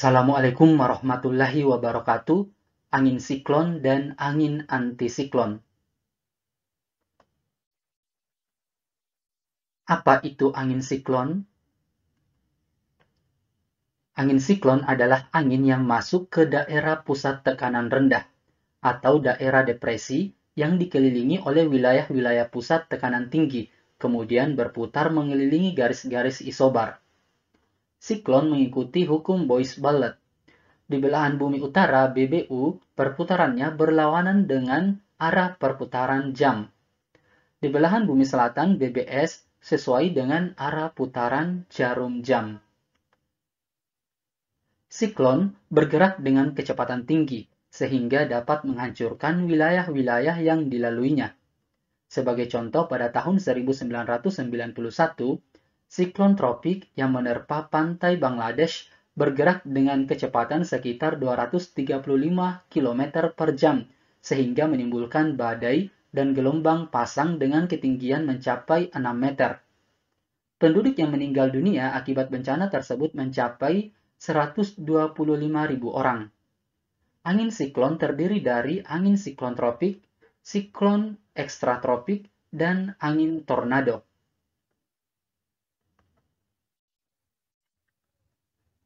Assalamualaikum warahmatullahi wabarakatuh. Angin siklon dan angin antisiklon. Apa itu angin siklon? Angin siklon adalah angin yang masuk ke daerah pusat tekanan rendah atau daerah depresi yang dikelilingi oleh wilayah-wilayah pusat tekanan tinggi, kemudian berputar mengelilingi garis-garis isobar. Siklon mengikuti hukum Bois-Ballot. Di belahan bumi utara BBU, perputarannya berlawanan dengan arah perputaran jam. Di belahan bumi selatan BBS sesuai dengan arah putaran jarum jam. Siklon bergerak dengan kecepatan tinggi, sehingga dapat menghancurkan wilayah-wilayah yang dilaluinya. Sebagai contoh, pada tahun 1991, siklon tropik yang menerpa pantai Bangladesh bergerak dengan kecepatan sekitar 235 km per jam, sehingga menimbulkan badai dan gelombang pasang dengan ketinggian mencapai 6 meter. Penduduk yang meninggal dunia akibat bencana tersebut mencapai 125.000 orang. Angin siklon terdiri dari angin siklon tropik, siklon ekstratropik, dan angin tornado.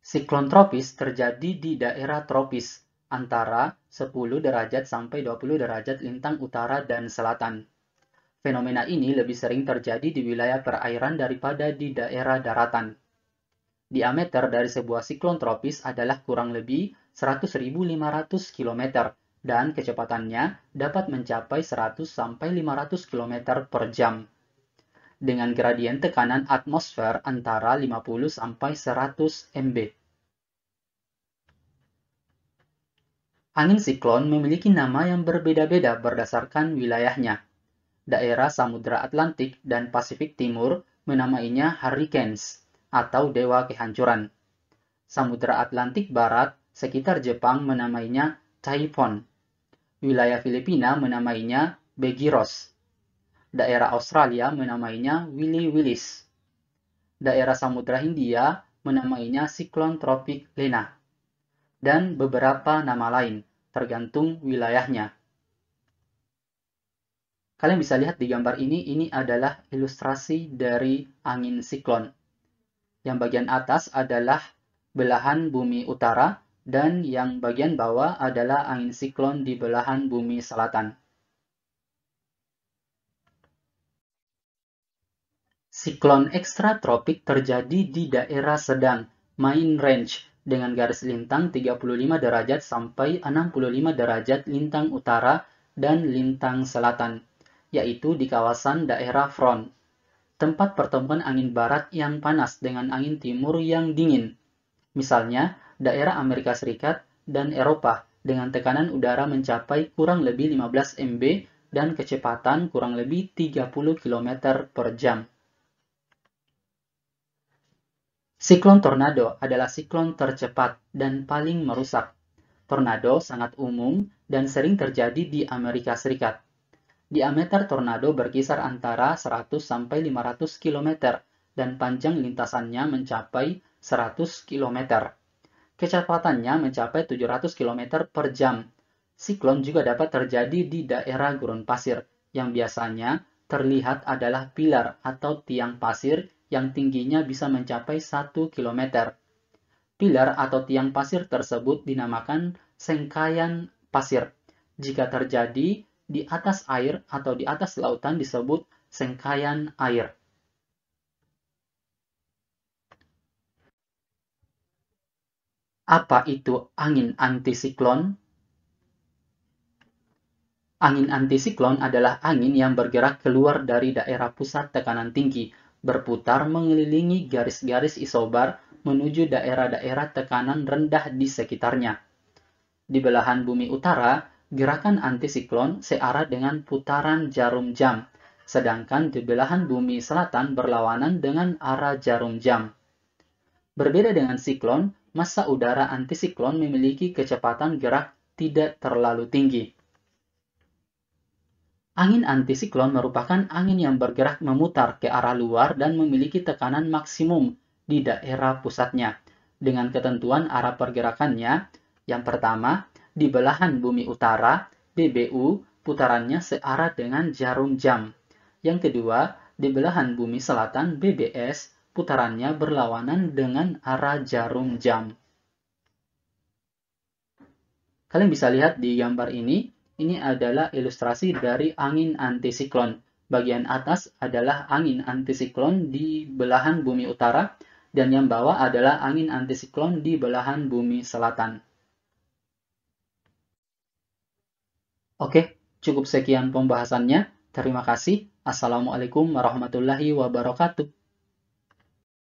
Siklon tropis terjadi di daerah tropis, antara 10 derajat sampai 20 derajat lintang utara dan selatan. Fenomena ini lebih sering terjadi di wilayah perairan daripada di daerah daratan. Diameter dari sebuah siklon tropis adalah kurang lebih 100.500 km dan kecepatannya dapat mencapai 100 sampai 500 km per jam. Dengan gradien tekanan atmosfer antara 50 sampai 100 mb. Angin siklon memiliki nama yang berbeda-beda berdasarkan wilayahnya. Daerah Samudra Atlantik dan Pasifik Timur menamainya hurricanes atau dewa kehancuran. Samudra Atlantik Barat sekitar Jepang menamainya typhoon. Wilayah Filipina menamainya Begiros. Daerah Australia menamainya Willy Willis. Daerah Samudra Hindia menamainya siklon tropik Lena. Dan beberapa nama lain, tergantung wilayahnya. Kalian bisa lihat di gambar ini adalah ilustrasi dari angin siklon. Yang bagian atas adalah belahan bumi utara, dan yang bagian bawah adalah angin siklon di belahan bumi selatan. Siklon ekstratropik terjadi di daerah sedang, main range, dengan garis lintang 35 derajat sampai 65 derajat lintang utara dan lintang selatan, yaitu di kawasan daerah front, tempat pertemuan angin barat yang panas dengan angin timur yang dingin. Misalnya, daerah Amerika Serikat dan Eropa dengan tekanan udara mencapai kurang lebih 15 mb dan kecepatan kurang lebih 30 km per jam. Siklon tornado adalah siklon tercepat dan paling merusak. Tornado sangat umum dan sering terjadi di Amerika Serikat. Diameter tornado berkisar antara 100 sampai 500 km dan panjang lintasannya mencapai 100 km. Kecepatannya mencapai 700 km per jam. Siklon juga dapat terjadi di daerah gurun pasir, yang biasanya terlihat adalah pilar atau tiang pasir yang tingginya bisa mencapai 1 km. Pilar atau tiang pasir tersebut dinamakan sengkaian pasir. Jika terjadi di atas air atau di atas lautan disebut sengkaian air. Apa itu angin antisiklon? Angin antisiklon adalah angin yang bergerak keluar dari daerah pusat tekanan tinggi, berputar mengelilingi garis-garis isobar menuju daerah-daerah tekanan rendah di sekitarnya. Di belahan bumi utara, gerakan antisiklon searah dengan putaran jarum jam, sedangkan di belahan bumi selatan berlawanan dengan arah jarum jam. Berbeda dengan siklon, massa udara antisiklon memiliki kecepatan gerak tidak terlalu tinggi. Angin antisiklon merupakan angin yang bergerak memutar ke arah luar dan memiliki tekanan maksimum di daerah pusatnya. dengan ketentuan arah pergerakannya. Yang pertama, di belahan bumi utara, BBU putarannya searah dengan jarum jam. Yang kedua, di belahan bumi selatan, BBS putarannya berlawanan dengan arah jarum jam. Kalian bisa lihat di gambar ini adalah ilustrasi dari angin antisiklon. Bagian atas adalah angin antisiklon di belahan bumi utara, dan yang bawah adalah angin antisiklon di belahan bumi selatan. Oke, cukup sekian pembahasannya. Terima kasih. Assalamualaikum warahmatullahi wabarakatuh.